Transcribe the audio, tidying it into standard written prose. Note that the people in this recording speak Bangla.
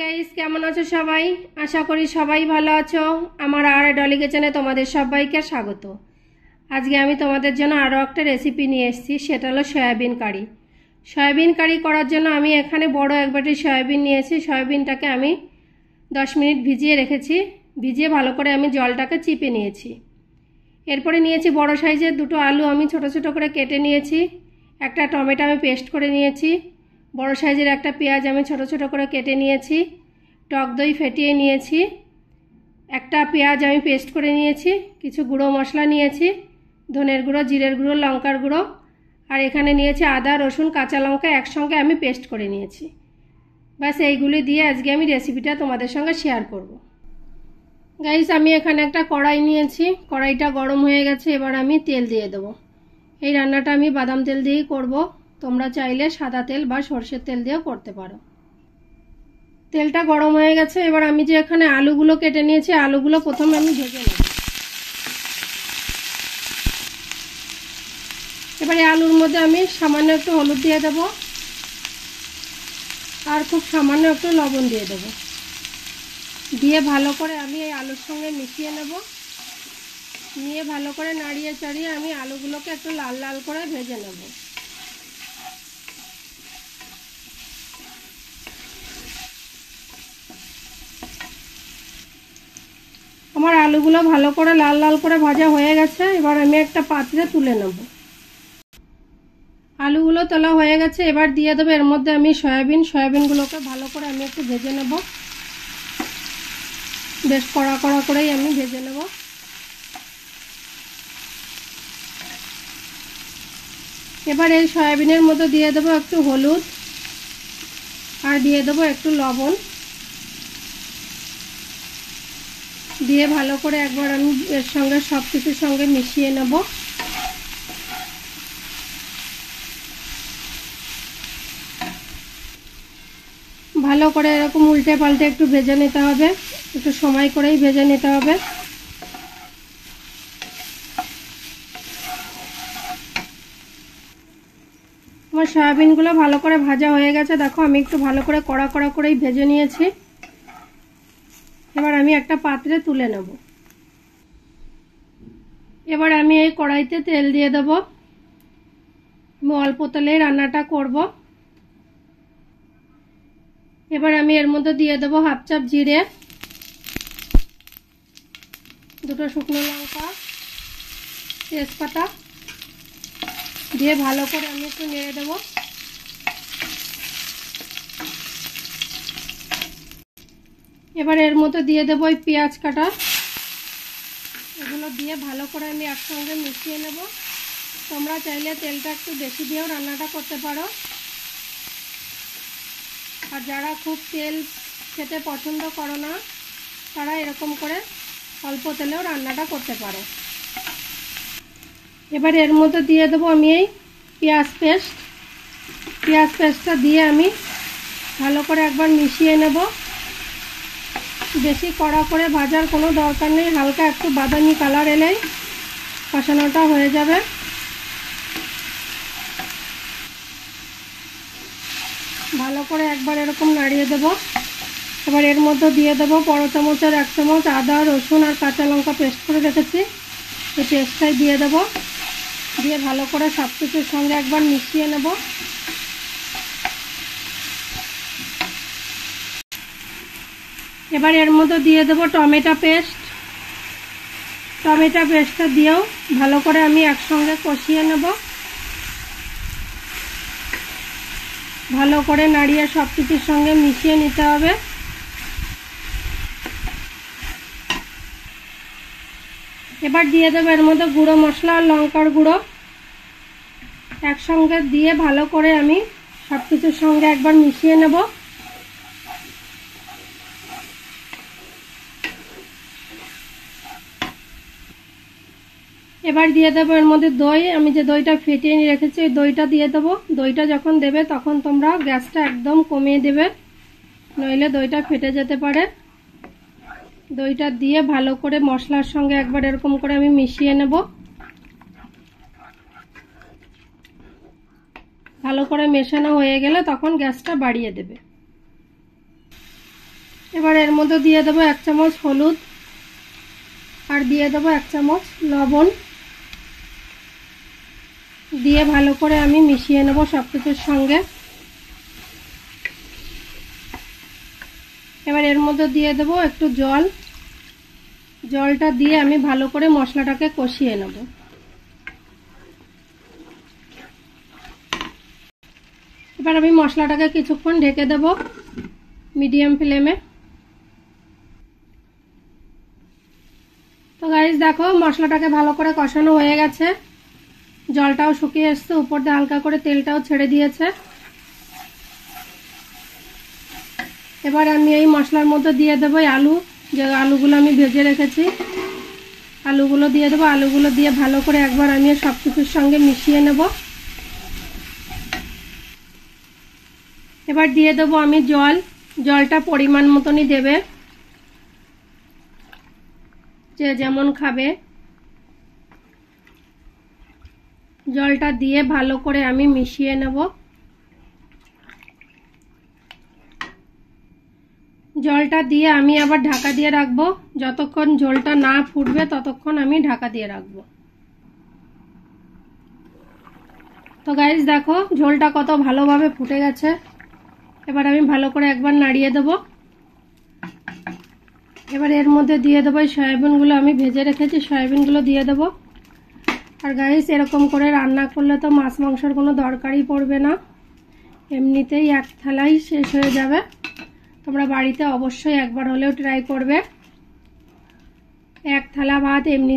গাইস, কেমন আছো সবাই? আশা করি সবাই ভালো আছো। আমার আর ডলি কিচেনে তোমাদের সবাইকে স্বাগত। আজকে আমি তোমাদের জন্য আরও একটা রেসিপি নিয়ে এসেছি, সেটা হলো সয়াবিন কারি। সয়াবিন কারি করার জন্য আমি এখানে বড় এক বাটি সয়াবিন নিয়েছি। সয়াবিনটাকে আমি 10 মিনিট ভিজিয়ে রেখেছি। ভিজিয়ে ভালো করে আমি জলটাকে চিপে নিয়েছি। এরপরে নিয়েছি বড় সাইজের দুটো আলু, আমি ছোট ছোট করে কেটে নিয়েছি। একটা টমেটো আমি পেস্ট করে নিয়েছি। বড় সাইজের একটা পেঁয়াজ আমি ছোট ছোট করে কেটে নিয়েছি। টক দই ফেটিয়ে নিয়েছি। একটা পেঁয়াজ আমি পেস্ট করে নিয়েছি। কিছু গুঁড়ো মশলা নিয়েছি, ধনের গুঁড়ো, জিরের গুঁড়ো, লঙ্কার গুঁড়ো, আর এখানে নিয়েছি আদা, রসুন, কাঁচা লঙ্কা একসঙ্গে আমি পেস্ট করে নিয়েছি। ব্যাস এইগুলি দিয়ে আজকে আমি রেসিপিটা তোমাদের সঙ্গে শেয়ার করব। গাইস, আমি এখানে একটা কড়াই নিয়েছি। কড়াইটা গরম হয়ে গেছে, এবার আমি তেল দিয়ে দেবো। এই রান্নাটা আমি বাদাম তেল দিয়েই করব। তোমরা চাইলে সাদা তেল বা সরষের তেল দিয়েও করতে পারো। তেলটা গরম হয়ে গেছে, এবার আমি যে এখানে আলুগুলো কেটে নিয়েছি, আলুগুলো প্রথমে আমি ভেজে নেব। এবার এই আলুর মধ্যে আমি সামান্য একটু হলুদ দিয়ে দেব, আর খুব সামান্য একটু লবণ দিয়ে দেব। দিয়ে ভালো করে আমি এই আলুর সঙ্গে মিশিয়ে নেব। নিয়ে ভালো করে নাড়িয়ে চাড়িয়ে আমি আলুগুলোকে একটু লাল লাল করে ভেজে নেব। আমার আলুগুলো ভালো করে লাল লাল করে ভাজা হয়ে গেছে। এবার আমি একটা পাত্রে তুলে নেব। আলুগুলো তোলা হয়ে গেছে, এবার দিয়ে দেবো এর মধ্যে আমি সয়াবিনগুলোকে ভালো করে আমি একটু ভেজে নেব। বেশ কড়া কড়া করেই আমি ভেজে নেব। এবার এই সয়াবিনের মধ্যে দিয়ে দেবো একটু হলুদ, আর দিয়ে দেবো একটু লবণ। দিয়ে ভালো করে একবার আমি এর সঙ্গে সব কিছুর সঙ্গে মিশিয়ে নেব। ভালো করে এরকম উল্টে পাল্টে একটু ভেজে নিতে হবে, একটু সময় করেই ভেজে নিতে হবে। আমার সয়াবিনগুলো ভালো করে ভাজা হয়ে গেছে। দেখো, আমি একটু ভালো করে কড়া কড়া করেই ভেজে নিয়েছি। এবার আমি একটা পাত্রে তুলে নেব। এবার আমি এই কড়াইতে তেল দিয়ে দেব। আমি অল্প তেলেই রান্নাটা করব। এবার আমি এর মধ্যে দিয়ে দেব হাফ চাপ জিরে, দুটো শুকনো লঙ্কা, তেজপাতা, দিয়ে ভালো করে আমি একটু নেড়ে দেব। এবার এর মধ্যে দিয়ে দেবো ওই পেঁয়াজ কাটা, এগুলো দিয়ে ভালো করে আমি একসঙ্গে মিশিয়ে নেব। তোমরা চাইলে তেলটা একটু বেশি দিয়েও রান্নাটা করতে পারো, আর যারা খুব তেল খেতে পছন্দ করো না, তারা এরকম করে অল্প তেলেও রান্নাটা করতে পারো। এবার এর মধ্যে দিয়ে দেবো আমি এই পেঁয়াজ পেস্টটা দিয়ে আমি ভালো করে একবার মিশিয়ে নেব। বেশি কড়া করে ভাজার কোনো দরকার নেই, হালকা একটু বাদামি কালার এলেই কষানোটা হয়ে যাবে। ভালো করে একবার এরকম নাড়িয়ে দেব। এবার এর মধ্যে দিয়ে দেবো বড় চামচের 1 চামচ আদা, রসুন আর কাঁচা লঙ্কা পেস্ট করে রেখেছি, এই পেস্টটাই দিয়ে দেব। দিয়ে ভালো করে সব কিছুর সঙ্গে একবার মিশিয়ে নেব। এবার এর মধ্যে দিয়ে দেবো টমেটো পেস্টটা দিয়েও ভালো করে আমি একসঙ্গে কষিয়ে নেব। ভালো করে নাড়িয়ে সব কিছুর সঙ্গে মিশিয়ে নিতে হবে। এবার দিয়ে দেবো এর মধ্যে গুঁড়ো মশলা আর লঙ্কার গুঁড়ো একসঙ্গে দিয়ে ভালো করে আমি সব কিছুর সঙ্গে একবার মিশিয়ে নেব। এবার দিয়ে দেবো এর মধ্যে দই, আমি যে দইটা ফেটিয়ে নিয়ে রেখেছি ওই দইটা দিয়ে দেবো। দইটা যখন দেবে তখন তোমরা গ্যাসটা একদম কমিয়ে দেবে, নইলে দইটা ফেটে যেতে পারে। দইটা দিয়ে ভালো করে মশলার সঙ্গে একবার এরকম করে আমি মিশিয়ে নেব। ভালো করে মেশানো হয়ে গেলে তখন গ্যাসটা বাড়িয়ে দেবে। এবার এর মধ্যে দিয়ে দেবো 1 চামচ হলুদ আর দিয়ে দেবো 1 চামচ লবণ দিয়ে ভালো করে আমি মিশিয়ে নেব সব কিছুর সঙ্গে। এবার এর মধ্যে দিয়ে দেবো একটু জল, জলটা দিয়ে আমি ভালো করে মশলাটাকে কষিয়ে নেব। এবার আমি মশলাটাকে কিছুক্ষণ ঢেকে দেব মিডিয়াম ফ্লেমে। তো গাইস দেখো মশলাটাকে ভালো করে কষানো হয়ে গেছে, জলটাও শুকিয়ে এসছে, উপর দিয়ে হালকা করে তেলটাও ছেড়ে দিয়েছে। এবার আমি এই মশলার মধ্যে দিয়ে দেবো আলু, যে আলুগুলো আমি ভেজে রেখেছি, আলুগুলো দিয়ে দেবো। আলুগুলো দিয়ে ভালো করে একবার আমি সব কিছুর সঙ্গে মিশিয়ে নেব। এবার দিয়ে দেবো আমি জল, জলটা পরিমাণ মতনই দেবে, যে যেমন খাবে। জলটা দিয়ে ভালো করে আমি মিশিয়ে নেব। জলটা দিয়ে আমি আবার ঢাকা দিয়ে রাখবো, যতক্ষণ ঝোলটা না ফুটবে ততক্ষণ আমি ঢাকা দিয়ে রাখবো। তো গাইস দেখো ঝোলটা কত ভালোভাবে ফুটে গেছে। এবার আমি ভালো করে একবার নাড়িয়ে দেবো। এবার এর মধ্যে দিয়ে দেবো সয়াবিনগুলো, আমি ভেজে রেখেছি সয়াবিনগুলো দিয়ে দেবো। আর গাইস এরকম করে রান্না করলে তো মাছ মাংসের কোনো দরকারই পড়বে না, এমনিতেই এক থালাই শেষ হয়ে যাবে। তোমরা বাড়িতে অবশ্যই একবার হলেও ট্রাই করবে। এক থালা ভাত এমনি